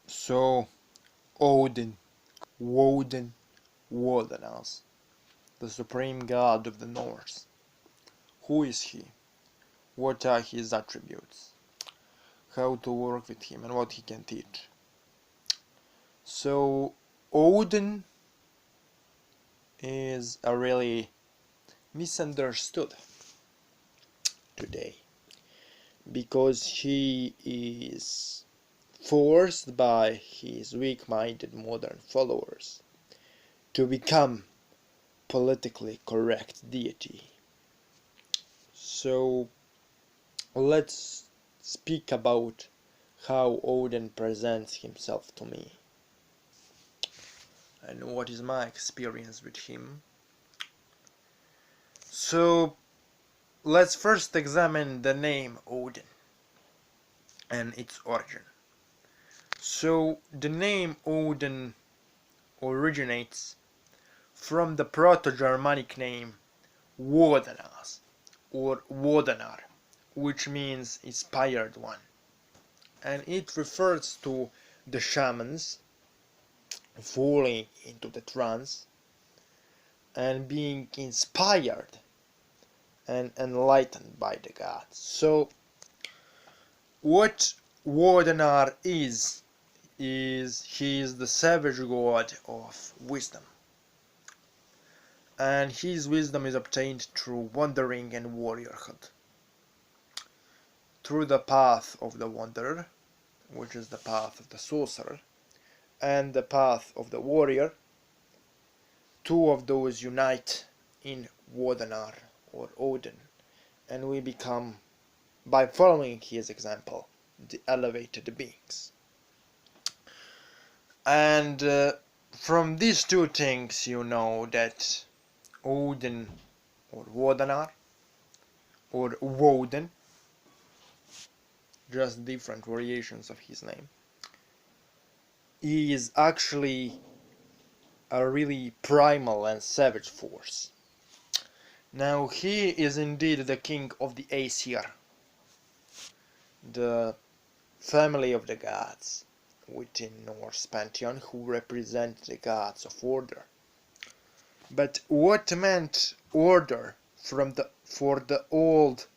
So, Odin, Woden, Wodenas, the supreme god of the Norse. Who is he? What are his attributes? How to work with him and what he can teach. So, Odin is a really misunderstood today because he is forced by his weak-minded modern followers to become politically correct deity. So let's speak about how Odin presents himself to me and what is my experience with him. So let's first examine the name Odin and its origin. So the name Odin originates from the Proto-Germanic name Wodenas or Wodenar, which means inspired one, and it refers to the shamans falling into the trance and being inspired and enlightened by the gods. So what Wodenar is he is the savage god of wisdom, and his wisdom is obtained through wandering and warriorhood. Through the path of the wanderer, which is the path of the sorcerer, and the path of the warrior, two of those unite in Wodenar or Odin, and we become, by following his example, the elevated beings. And from these two things you know that Odin or Wodenar or Woden, just different variations of his name, is actually a really primal and savage force. Now he is indeed the king of the Aesir, the family of the gods within Norse pantheon who represent the gods of order. But what meant order for the old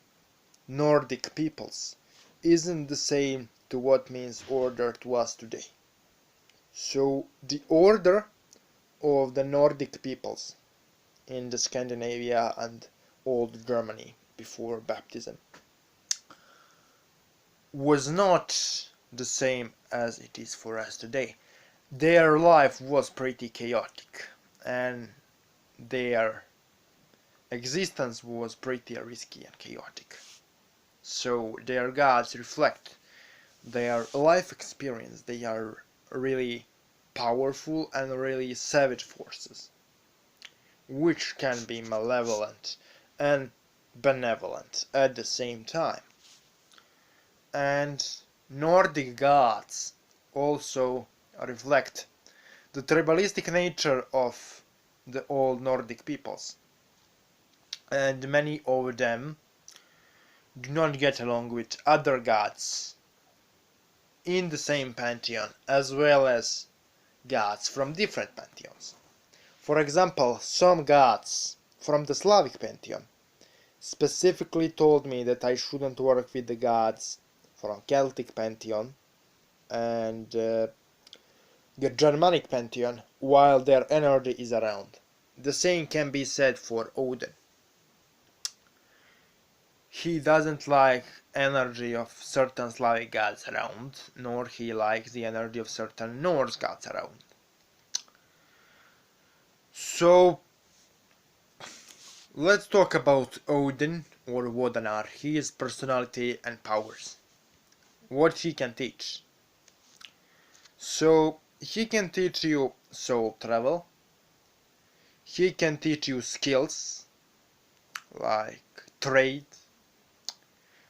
Nordic peoples isn't the same to what means order to us today. So the order of the Nordic peoples in the Scandinavia and old Germany before baptism was not the same as it is for us today. Their life was pretty chaotic and their existence was pretty risky and chaotic. So their gods reflect their life experience. They are really powerful and really savage forces, which can be malevolent and benevolent at the same time. And Nordic gods also reflect the tribalistic nature of the old Nordic peoples, and many of them do not get along with other gods in the same pantheon, as well as gods from different pantheons. For example, some gods from the Slavic pantheon specifically told me that I shouldn't work with the gods from Celtic pantheon and the Germanic pantheon while their energy is around. The same can be said for Odin. He doesn't like energy of certain Slavic gods around, nor he likes the energy of certain Norse gods around. So let's talk about Odin or Wodenar, his personality and powers. What he can teach. So he can teach you soul travel. He can teach you skills like trade,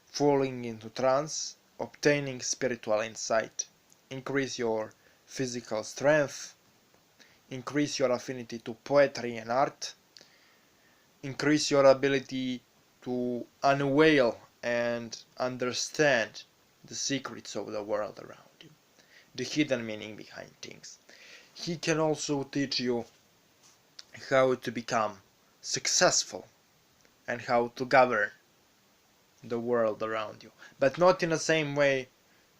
falling into trance, obtaining spiritual insight, increase your physical strength, increase your affinity to poetry and art, increase your ability to unveil and understand the secrets of the world around you, the hidden meaning behind things. He can also teach you how to become successful and how to govern the world around you, but not in the same way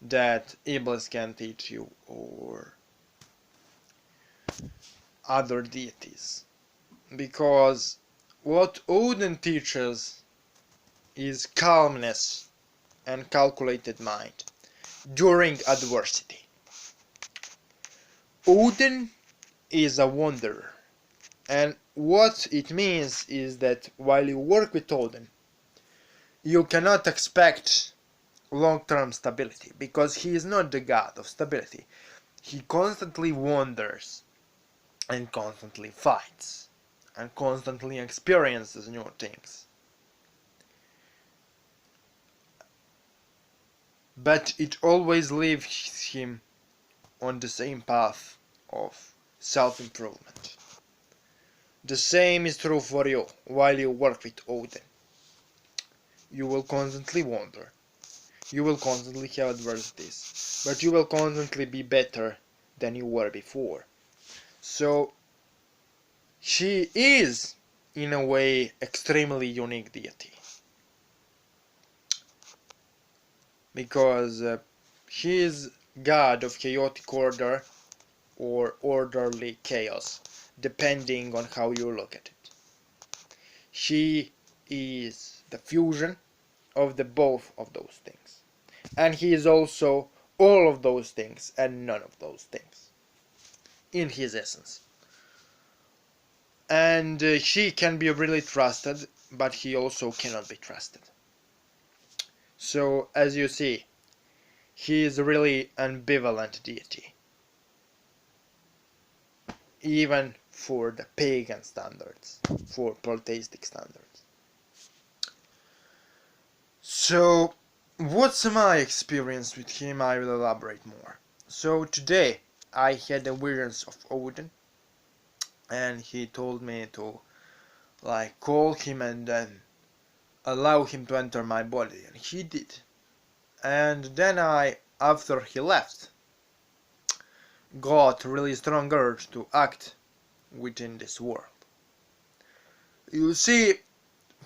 that Iblis can teach you or other deities. Because what Odin teaches is calmness and calculated mind during adversity. Odin is a wanderer, and what it means is that while you work with Odin, you cannot expect long-term stability, because he is not the god of stability. He constantly wanders and constantly fights and constantly experiences new things. But it always leaves him on the same path of self-improvement. The same is true for you while you work with Odin. You will constantly wander. You will constantly have adversities, but you will constantly be better than you were before. So she is, in a way, extremely unique deity, because she is god of chaotic order or orderly chaos, depending on how you look at it. She is the fusion of the both of those things, and he is also all of those things and none of those things in his essence. And she can be really trusted, but he also cannot be trusted. So as you see, he is a really ambivalent deity, even for the pagan standards, for polytheistic standards. So what's my experience with him? I will elaborate more. So today I had the visions of Odin, and he told me to call him and then allow him to enter my body, and he did. And then after he left, got really strong urge to act within this world. You see,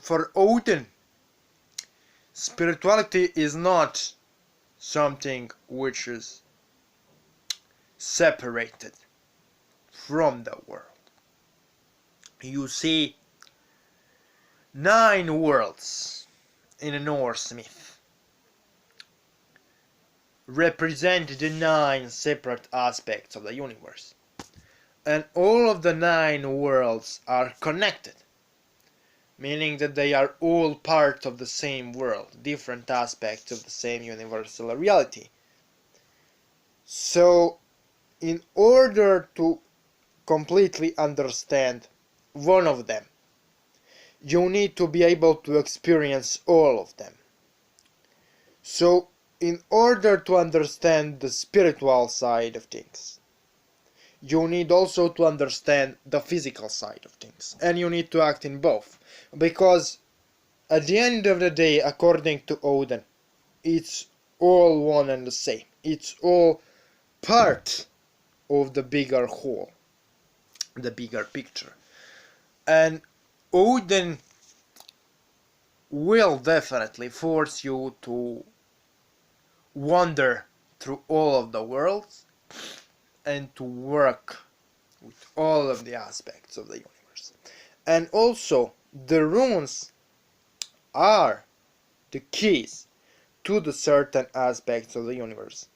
for Odin, spirituality is not something which is separated from the world. You see, 9 worlds in a Norse myth represent the 9 separate aspects of the universe. And all of the 9 worlds are connected, meaning that they are all part of the same world, different aspects of the same universal reality. So, in order to completely understand one of them, you need to be able to experience all of them. So, in order to understand the spiritual side of things, you need also to understand the physical side of things, and you need to act in both, because at the end of the day, according to Odin, it's all one and the same. It's all part of the bigger whole, the bigger picture. And Odin will definitely force you to wander through all of the worlds and to work with all of the aspects of the universe. And also, the runes are the keys to the certain aspects of the universe.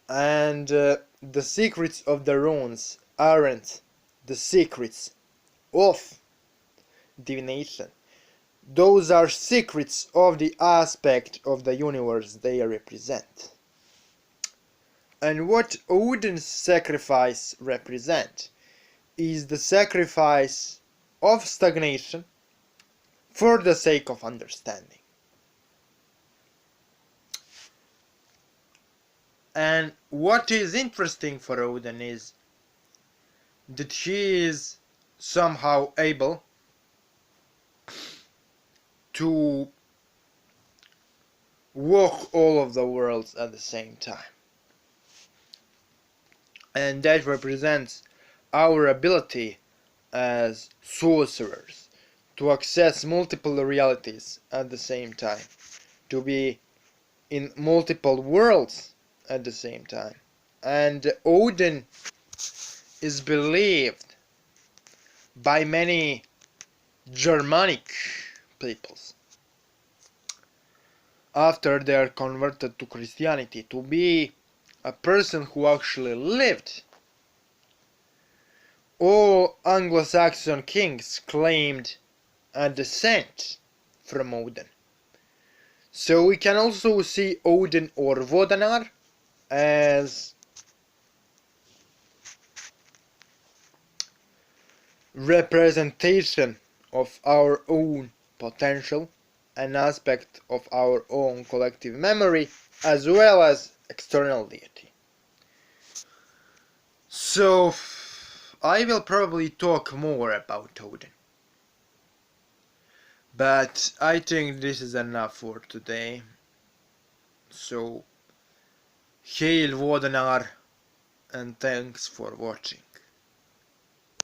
And the secrets of the runes aren't the secrets of divination. Those are secrets of the aspect of the universe they represent. And what Odin's sacrifice represents is the sacrifice of stagnation for the sake of understanding. And what is interesting for Odin is that he is somehow able to walk all of the worlds at the same time. And that represents our ability as sorcerers to access multiple realities at the same time, to be in multiple worlds at the same time. And Odin is believed by many Germanic peoples after they are converted to Christianity to be a person who actually lived. All Anglo-Saxon kings claimed a descent from Odin. So we can also see Odin or Vodanar as representation of our own potential, an aspect of our own collective memory, as well as external deity. So I will probably talk more about Odin. But I think this is enough for today. So, hail Vodanar, and thanks for watching.